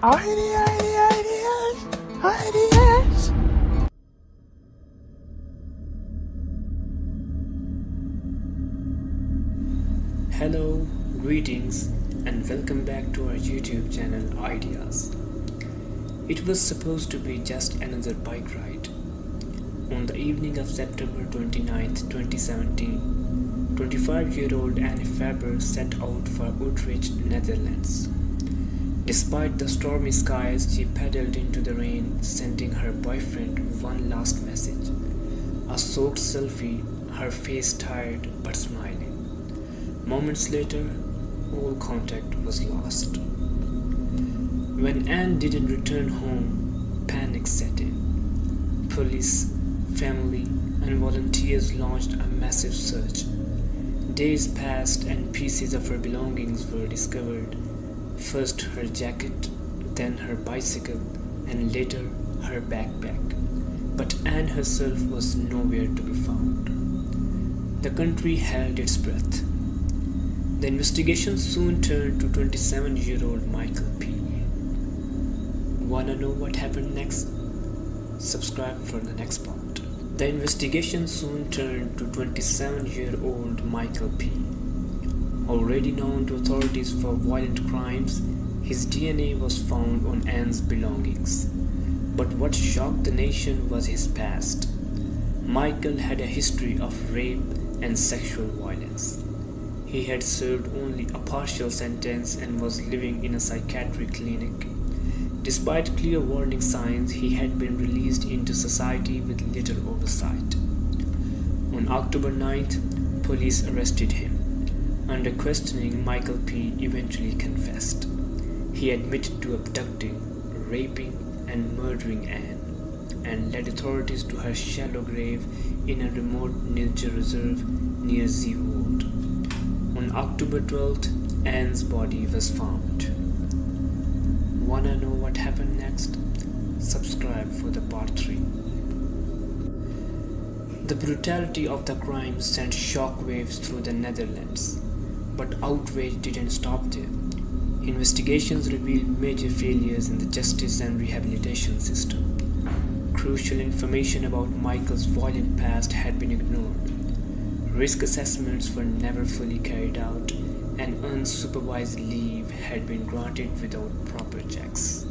Ideas. Hello, greetings, and welcome back to our YouTube channel Ideas. It was supposed to be just another bike ride. On the evening of September 29th, 2017, 25-year-old Anne Faber set out for Utrecht, Netherlands. Despite the stormy skies, she paddled into the rain, sending her boyfriend one last message. A soaked selfie, her face tired but smiling. Moments later, all contact was lost. When Anne didn't return home, panic set in. Police, family, and volunteers launched a massive search. Days passed and pieces of her belongings were discovered. First her jacket, then her bicycle, and later her backpack. But Anne herself was nowhere to be found. The country held its breath. The investigation soon turned to 27-year-old Michael P. Wanna know what happened next? Subscribe for the next part. The investigation soon turned to 27-year-old Michael P. Already known to authorities for violent crimes, his DNA was found on Anne's belongings. But what shocked the nation was his past. Michael had a history of rape and sexual violence. He had served only a partial sentence and was living in a psychiatric clinic. Despite clear warning signs, he had been released into society with little oversight. On October 9th, police arrested him. Under questioning, Michael P. eventually confessed. He admitted to abducting, raping, and murdering Anne, and led authorities to her shallow grave in a remote nature reserve near Zeewold. On October 12th, Anne's body was found. Wanna know what happened next? Subscribe for the part 3. The brutality of the crime sent shockwaves through the Netherlands, but outrage didn't stop there. Investigations revealed major failures in the justice and rehabilitation system. Crucial information about Michael's violent past had been ignored. Risk assessments were never fully carried out, and unsupervised leave had been granted without proper checks.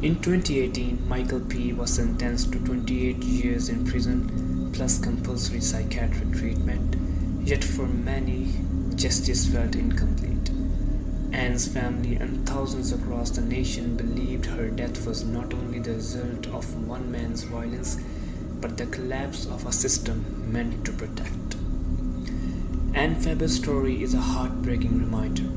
In 2018, Michael P. was sentenced to 28 years in prison plus compulsory psychiatric treatment, yet for many, justice felt incomplete. Anne's family and thousands across the nation believed her death was not only the result of one man's violence, but the collapse of a system meant to protect. Anne Faber's story is a heartbreaking reminder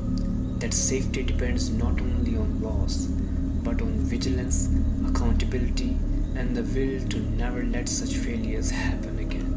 that safety depends not only on laws, but on vigilance, accountability, and the will to never let such failures happen again.